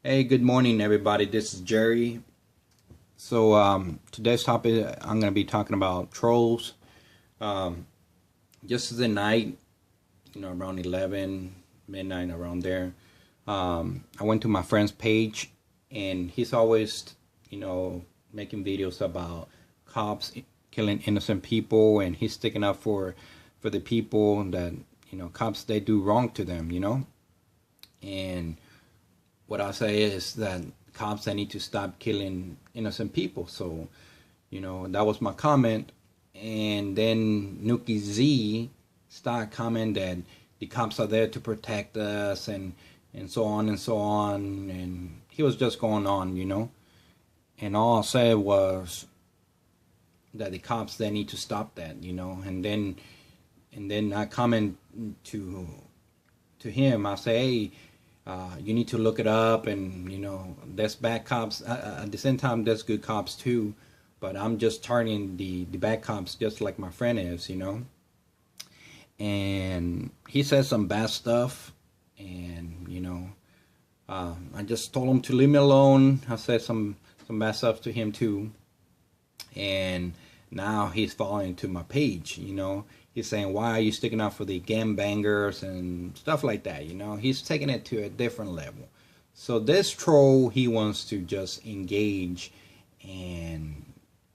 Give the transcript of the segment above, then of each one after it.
Hey, good morning, everybody. This is Jerry. So, today's topic, I'm going to be talking about trolls. Um, just the night, around 11, midnight, around there, I went to my friend's page, and he's always, making videos about cops killing innocent people, and he's sticking up for the people that, cops, they do wrong to them. And what I say is that cops, they need to stop killing innocent people. So, that was my comment. And then Nuki Z started commenting that the cops are there to protect us and so on and so on. And he was just going on. And all I said was that the cops, they need to stop that. And then I comment to him. I say, hey, you need to look it up, and there's bad cops. At the same time, there's good cops too, but I'm just targeting the bad cops, just like my friend is. And he said some bad stuff, and I just told him to leave me alone. I said some bad stuff to him too, and now he's following to my page. He's saying, why are you sticking up for the gangbangers and stuff like that? He's taking it to a different level. So this troll, he wants to just engage, and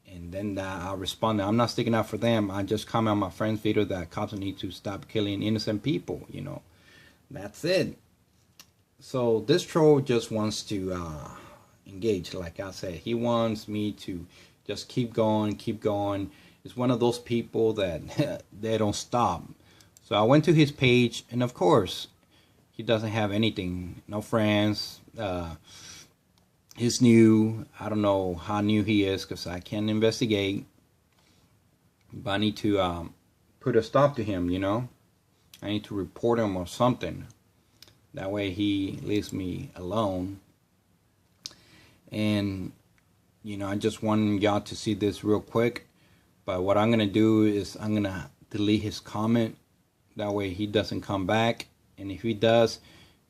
then I respond. I'm not sticking up for them. I just comment on my friend's video that cops need to stop killing innocent people. That's it. So this troll just wants to engage. Like I said, he wants me to just keep going, keep going. It's one of those people that they don't stop. So I went to his page, and of course, he doesn't have anything, no friends. He's new. I don't know how new he is because I can't investigate. But I need to put a stop to him. I need to report him or something. That way he leaves me alone. And I just want y'all to see this real quick. But what I'm going to do is I'm going to delete his comment. That way he doesn't come back. And if he does,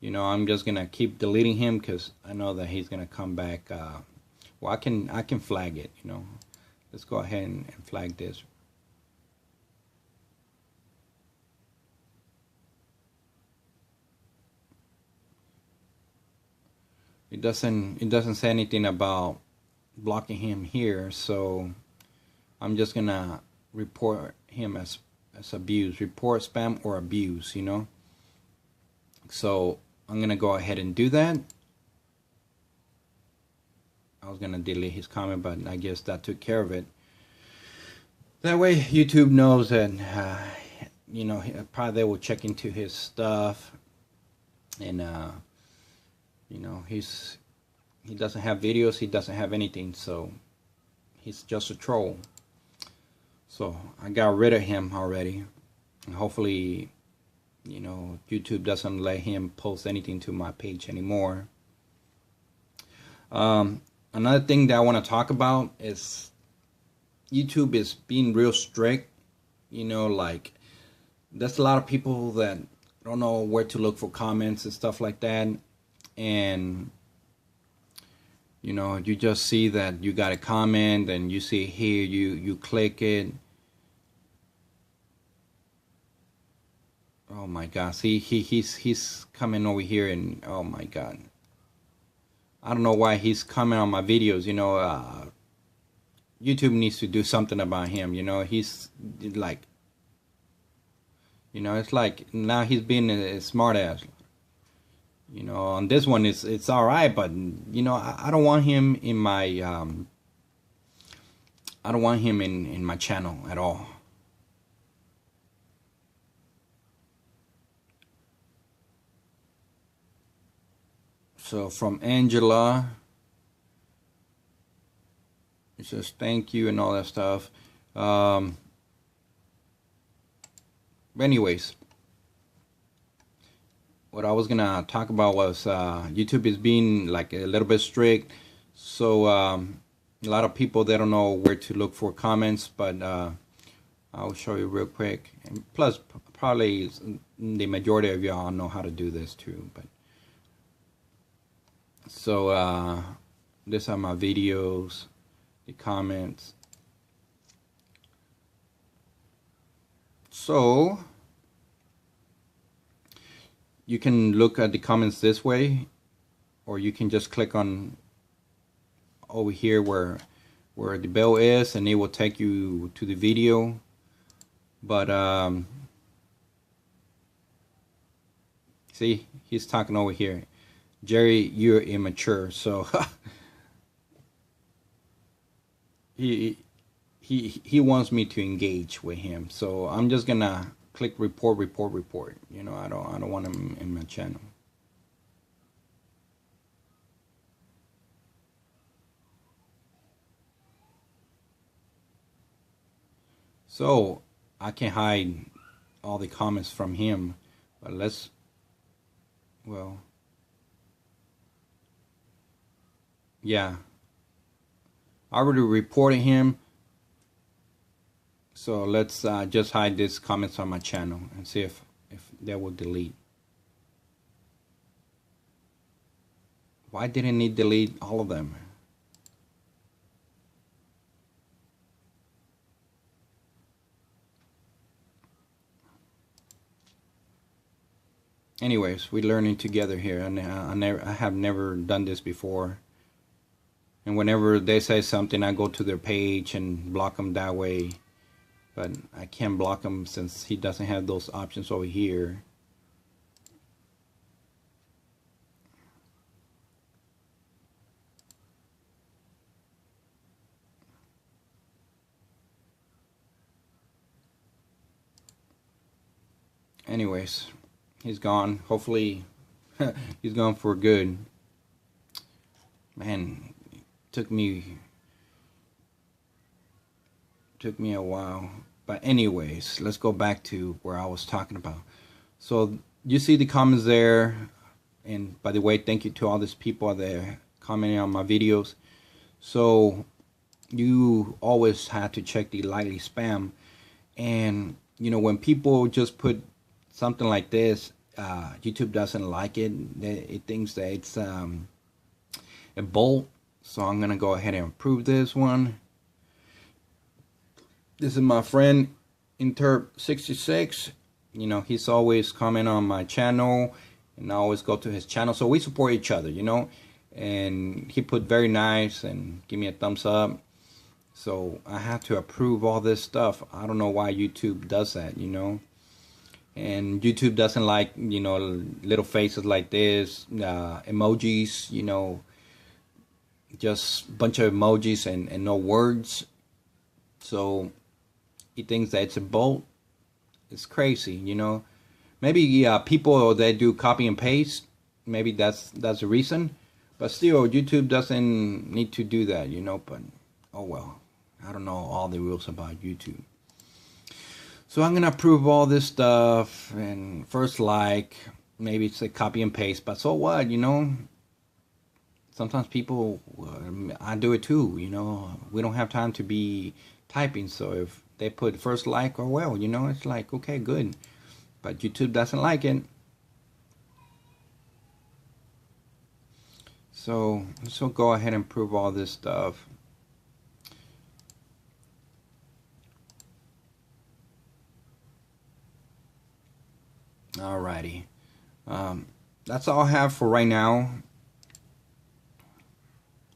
I'm just going to keep deleting him because I know that he's going to come back. Well, I can flag it, Let's go ahead and flag this. It doesn't say anything about blocking him here, so I'm just gonna report him as abuse, report spam or abuse, So I'm gonna go ahead and do that. I was gonna delete his comment, but I guess that took care of it. That way YouTube knows that, probably they will check into his stuff, and he doesn't have videos, he doesn't have anything, so he's just a troll. So I got rid of him already. And hopefully, YouTube doesn't let him post anything to my page anymore. Another thing that I want to talk about is YouTube is being real strict. Like there's a lot of people that don't know where to look for comments and stuff like that. And you just see that you got a comment and you see it here, you click it. Oh my God, see, he's coming over here, and oh my God, I don't know why he's coming on my videos. YouTube needs to do something about him. He's like, it's like now he's being a smart ass. On this one it's all right, but I don't want him in my I don't want him in my channel at all. So from Angela, it says thank you and all that stuff. But anyways, what I was gonna talk about was YouTube is being like a little bit strict. So a lot of people, they don't know where to look for comments, but I'll show you real quick. And plus, probably the majority of y'all know how to do this too. But So these are my videos, the comments. So you can look at the comments this way, or you can just click on over here where the bell is, and it will take you to the video. But see, he's talking over here. Jerry, you're immature. So he wants me to engage with him. So I'm just gonna click report. You know, I don't want him in my channel. So I can hide all the comments from him, but well, yeah, I already reported him. So let's just hide these comments on my channel and see if they will delete. Why didn't he delete all of them? Anyways, we're learning together here, and I have never done this before. And whenever they say something, I go to their page and block them that way. But I can't block him since he doesn't have those options over here. Anyways, he's gone. Hopefully he's gone for good. Man, it took me a while. But anyways, let's go back to where I was talking about. So you see the comments there. And by the way, thank you to all these people there commenting on my videos. So you always have to check the likely spam. And you know, when people just put something like this, YouTube doesn't like it. It thinks that it's a bolt. So I'm gonna go ahead and approve this one. This is my friend Interp66. You know, he's always comment on my channel, and I always go to his channel. So we support each other, you know. And he put very nice and give me a thumbs up. So I have to approve all this stuff. I don't know why YouTube does that, you know. And YouTube doesn't like, you know, little faces like this, emojis, you know, just a bunch of emojis and no words. So he thinks that it's a bolt. It's crazy, you know. Maybe people that do copy and paste, maybe that's the reason. But still, YouTube doesn't need to do that, you know. But oh well, I don't know all the rules about YouTube. So I'm gonna approve all this stuff, and first like, maybe it's a copy and paste, but so what, you know? Sometimes people, I do it too, you know. We don't have time to be typing, so if they put first like, or well, you know, it's like, okay, good. But YouTube doesn't like it. So go ahead and approve all this stuff. Alrighty, that's all I have for right now.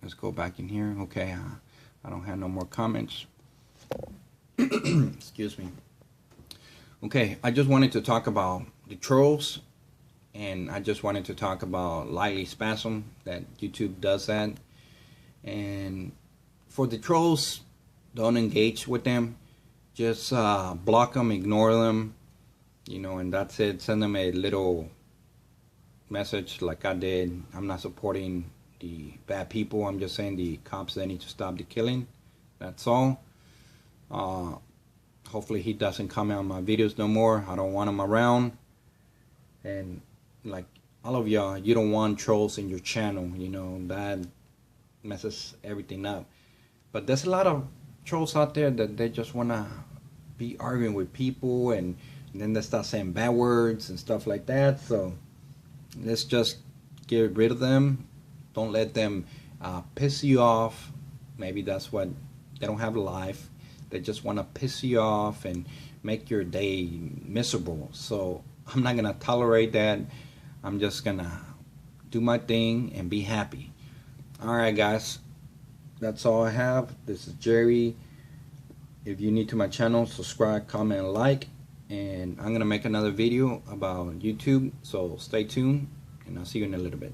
Let's go back in here. Okay, I don't have no more comments. Excuse me. Okay, I just wanted to talk about the trolls, and I just wanted to talk about likely spasm, that YouTube does that. And for the trolls, don't engage with them. Just block them, ignore them. You know, and that's it. Send them a little message like I did. I'm not supporting the bad people. I'm just saying the cops, they need to stop the killing. That's all. Hopefully he doesn't comment on my videos no more. I don't want him around. And like all of y'all, you don't want trolls in your channel. You know, that messes everything up. But there's a lot of trolls out there that they just want to be arguing with people, and then they start saying bad words and stuff like that. So let's just get rid of them. Don't let them piss you off. Maybe that's what they don't have a life. They just want to piss you off and make your day miserable. So I'm not gonna tolerate that. I'm just gonna do my thing and be happy. Alright guys, that's all I have. This is Jerry. If you're new to my channel, subscribe, comment, and like. And I'm gonna make another video about YouTube, so stay tuned and I'll see you in a little bit.